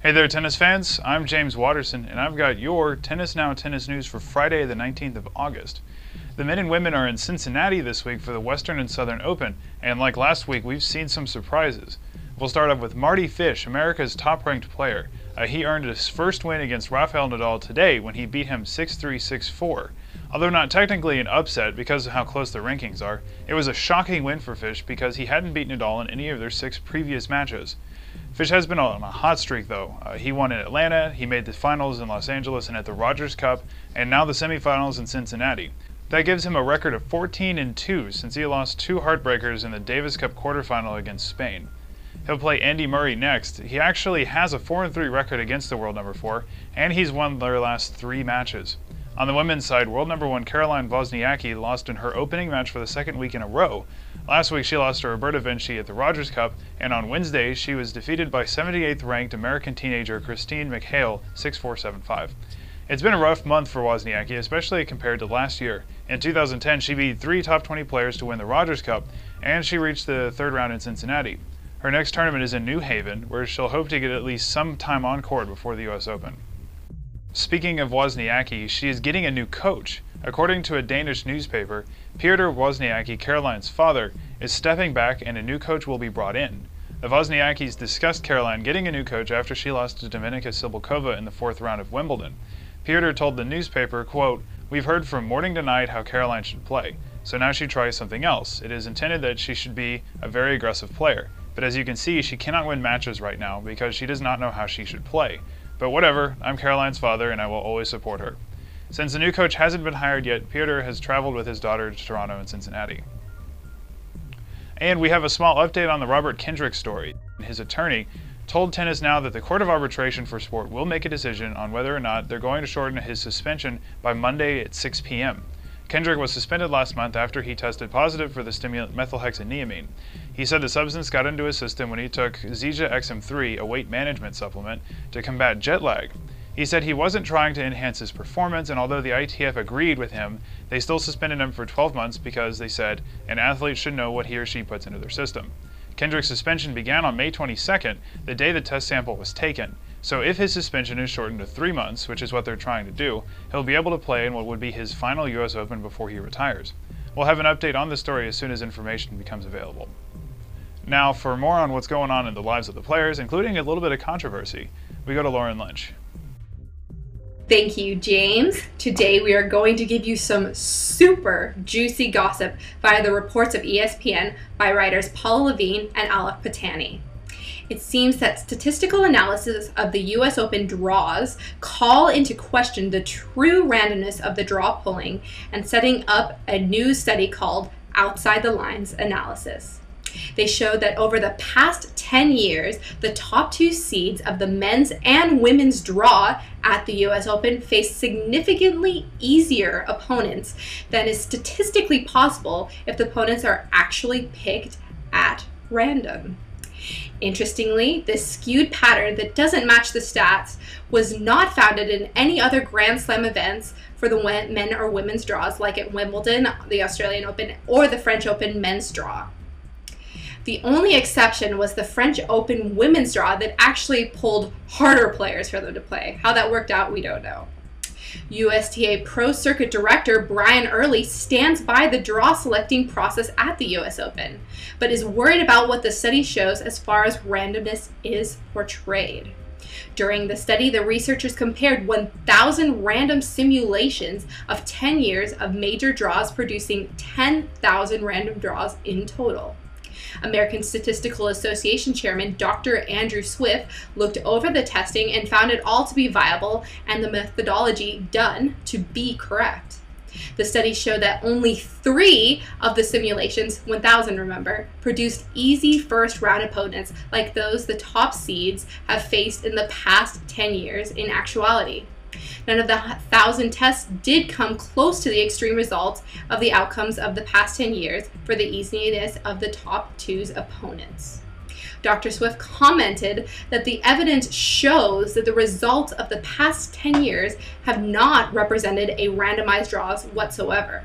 Hey there, tennis fans. I'm James Waterson, and I've got your Tennis Now tennis news for Friday, the 19th of August. The men and women are in Cincinnati this week for the Western and Southern Open, and like last week, we've seen some surprises. We'll start off with Mardy Fish, America's top-ranked player. He earned his first win against Rafael Nadal today when he beat him 6-3, 6-4. Although not technically an upset because of how close the rankings are, it was a shocking win for Fish because he hadn't beaten Nadal in any of their 6 previous matches. Fish has been on a hot streak though. He won in Atlanta, he made the finals in Los Angeles and at the Rogers Cup, and now the semifinals in Cincinnati. That gives him a record of 14-2 since he lost 2 heartbreakers in the Davis Cup quarterfinal against Spain. He'll play Andy Murray next. He actually has a 4-3 record against the world number 4, and he's won their last 3 matches. On the women's side, world number 1 Caroline Wozniacki lost in her opening match for the 2nd week in a row. Last week she lost to Roberta Vinci at the Rogers Cup, and on Wednesday she was defeated by 78th ranked American teenager Christina McHale 6-4, 7-5. It's been a rough month for Wozniacki, especially compared to last year. In 2010 she beat 3 top 20 players to win the Rogers Cup, and she reached the 3rd round in Cincinnati. Her next tournament is in New Haven, where she'll hope to get at least some time on court before the US Open. Speaking of Wozniacki, she is getting a new coach. According to a Danish newspaper, Petra Wozniacki, Caroline's father, is stepping back and a new coach will be brought in. The Wozniackis discussed Caroline getting a new coach after she lost to Dominika Cibulkova in the 4th round of Wimbledon. Petra told the newspaper, quote, "We've heard from morning to night how Caroline should play, so now she tries something else. It is intended that she should be a very aggressive player, but as you can see, she cannot win matches right now because she does not know how she should play. But whatever, I'm Caroline's father and I will always support her." Since the new coach hasn't been hired yet, Peter has traveled with his daughter to Toronto and Cincinnati. And we have a small update on the Robert Kendrick story. His attorney told Tennis Now that the Court of Arbitration for Sport will make a decision on whether or not they're going to shorten his suspension by Monday at 6 p.m. Kendrick was suspended last month after he tested positive for the stimulant methylhexaniamine. He said the substance got into his system when he took Zija XM3, a weight management supplement, to combat jet lag. He said he wasn't trying to enhance his performance, and although the ITF agreed with him, they still suspended him for 12 months because they said an athlete should know what he or she puts into their system. Kendrick's suspension began on May 22nd, the day the test sample was taken. So if his suspension is shortened to 3 months, which is what they're trying to do, he'll be able to play in what would be his final US Open before he retires. We'll have an update on the story as soon as information becomes available. Now, for more on what's going on in the lives of the players, including a little bit of controversy, we go to Lauren Lynch. Thank you, James. Today we are going to give you some super juicy gossip via the reports of ESPN by writers Paula Levine and Alec Patani. It seems that statistical analysis of the US Open draws call into question the true randomness of the draw pulling and setting up a new study called Outside the Lines Analysis. They showed that over the past 10 years, the top 2 seeds of the men's and women's draw at the US Open faced significantly easier opponents than is statistically possible if the opponents are actually picked at random. Interestingly, this skewed pattern that doesn't match the stats was not found in any other Grand Slam events for the men or women's draws like at Wimbledon, the Australian Open, or the French Open men's draw. The only exception was the French Open women's draw that actually pulled harder players for them to play. How that worked out, we don't know. USTA Pro Circuit Director Brian Early stands by the draw selecting process at the US Open, but is worried about what the study shows as far as randomness is portrayed. During the study, the researchers compared 1,000 random simulations of 10 years of major draws, producing 10,000 random draws in total. American Statistical Association Chairman Dr. Andrew Swift looked over the testing and found it all to be viable and the methodology done to be correct. The study showed that only 3 of the simulations, 1,000 remember, produced easy first round opponents like those the top seeds have faced in the past 10 years in actuality. None of the 1,000 tests did come close to the extreme results of the outcomes of the past 10 years for the easiness of the top 2's opponents. Dr. Swift commented that the evidence shows that the results of the past 10 years have not represented a randomized draws whatsoever.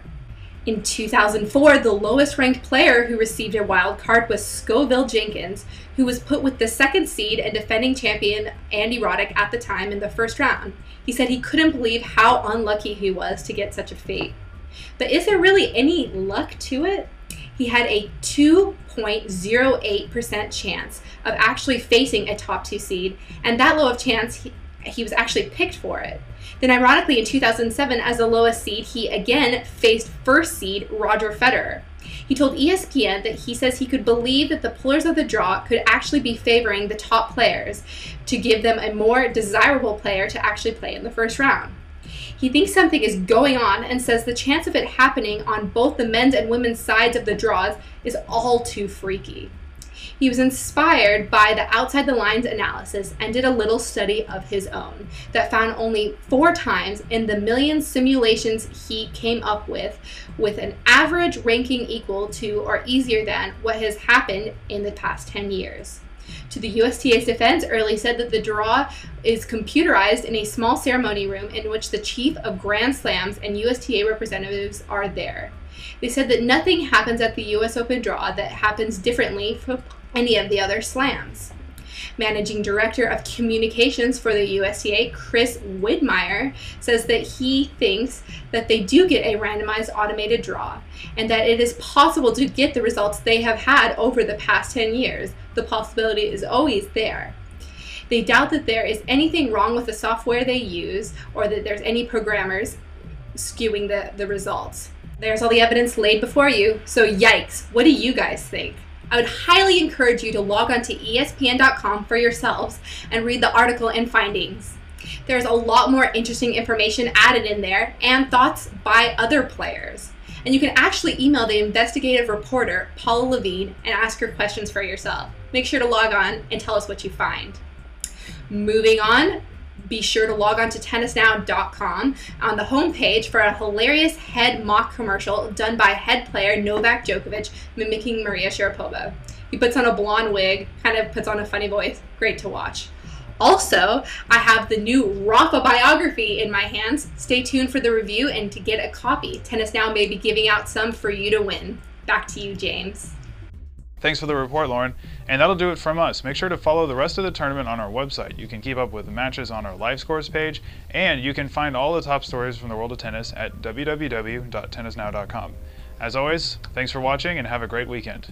In 2004, the lowest ranked player who received a wild card was Scoville Jenkins, who was put with the second seed and defending champion Andy Roddick at the time in the first round. He said he couldn't believe how unlucky he was to get such a fate. But is there really any luck to it? He had a 2.08% chance of actually facing a top 2 seed, and that low of chance he was actually picked for it. Then ironically, in 2007, as the lowest seed, he again faced first seed Roger Federer. He told ESPN that he says he could believe that the pullers of the draw could actually be favoring the top players to give them a more desirable player to actually play in the first round. He thinks something is going on and says the chance of it happening on both the men's and women's sides of the draws is all too freaky. He was inspired by the outside the lines analysis and did a little study of his own that found only 4 times in the million simulations he came up with an average ranking equal to or easier than what has happened in the past 10 years. To the USTA's defense, Early said that the draw is computerized in a small ceremony room in which the chief of Grand Slams and USTA representatives are there. They said that nothing happens at the US Open draw that happens differently from any of the other slams. Managing Director of Communications for the USTA, Chris Widmeyer, says that he thinks that they do get a randomized automated draw and that it is possible to get the results they have had over the past 10 years. The possibility is always there. They doubt that there is anything wrong with the software they use or that there's any programmers skewing the results. There's all the evidence laid before you, so yikes, what do you guys think? I would highly encourage you to log on to ESPN.com for yourselves and read the article and findings. There's a lot more interesting information added in there and thoughts by other players. And you can actually email the investigative reporter, Paula Levine, and ask her questions for yourself. Make sure to log on and tell us what you find. Moving on, be sure to log on to tennisnow.com on the homepage for a hilarious head mock commercial done by head player Novak Djokovic mimicking Maria Sharapova. He puts on a blonde wig, kind of puts on a funny voice. Great to watch. Also, I have the new Rafa biography in my hands. Stay tuned for the review and to get a copy. Tennis Now may be giving out some for you to win. Back to you, James. Thanks for the report, Lauren. And that'll do it from us. Make sure to follow the rest of the tournament on our website. You can keep up with the matches on our live scores page, and you can find all the top stories from the world of tennis at www.tennisnow.com. As always, thanks for watching and have a great weekend.